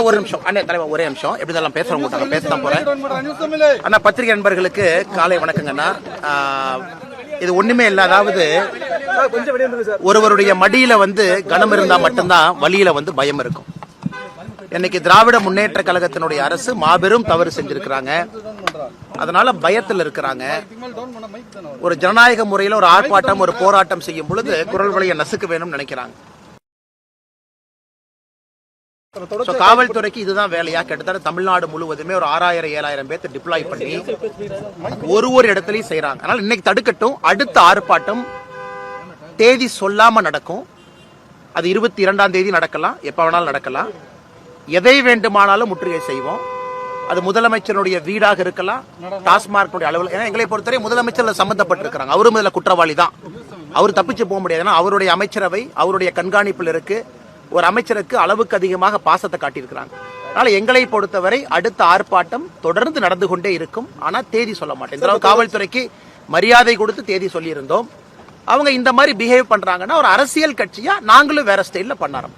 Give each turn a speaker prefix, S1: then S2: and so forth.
S1: ஒரே நிமிஷம் எப்படிதான் பேசுறவங்க பேசதான் போறேன். ஆனா பத்திரிகை நண்பர்களுக்கு காலை வணக்கங்கண்ணா. இது ஒண்ணுமே இல்ல. அதாவது ஒருவருடைய மடியில கனம் இருந்தா மட்டும்தான் வலியில பயம் இருக்கும். இன்னைக்கு திராவிட முன்னேற்ற கழகத்தினுடைய அரசு மாபெரும் தவறு செஞ்சிருக்கிறாங்க. அதனால பயத்தில் இருக்கிறாங்க. ஒரு ஜனநாயக முறையில் ஒரு ஆர்ப்பாட்டம் ஒரு போராட்டம் செய்யும் பொழுது குரல் வழியை நசுக்க வேணும்னு நினைக்கிறாங்க. காவல்துறைக்கு இதுதான் வேலையா? கிட்டத்தட்ட தமிழ்நாடு முழுவதுமே ஒரு 6000-7000 பேர்த்து டிப்ளாய் பண்ணி ஒரு இடத்துலயும் செய்யறாங்க. அதனால இன்னைக்கு தடுக்கட்டும். அடுத்த ஆர்ப்பாட்டம் தேதி சொல்லாம நடக்கும். அது 22ஆம் தேதி நடக்கலாம், எப்ப வேணாலும் நடக்கலாம். எதை வேண்டுமானாலும் முற்றுகை செய்வோம். அது முதலமைச்சருடைய வீடாக இருக்கலாம், டாஸ்மாக் அலுவலகம். ஏன்னா எங்களை பொறுத்தவரை முதலமைச்சர் சம்பந்தப்பட்டிருக்கிறாங்க. அவரும் இதுல குற்றவாளி தான். அவர் தப்பிச்சு போக முடியாது. அவருடைய அமைச்சரவை அவருடைய கண்காணிப்பில் இருக்கு. ஒரு அமைச்சருக்கு அளவுக்கு அதிகமாக பாசத்தை காட்டியிருக்கிறாங்க. அதனால எங்களை பொறுத்தவரை அடுத்த ஆர்ப்பாட்டம் தொடர்ந்து நடந்து கொண்டே இருக்கும். ஆனா தேதி சொல்ல மாட்டேன். காவல்துறைக்கு மரியாதை கொடுத்து தேதி சொல்லி இருந்தோம். அவங்க இந்த மாதிரி பிஹேவ் பண்றாங்கன்னா ஒரு அரசியல் கட்சியா நாங்களும் வேற ஸ்டைல்ல பண்ண ஆரம்பிப்போம்.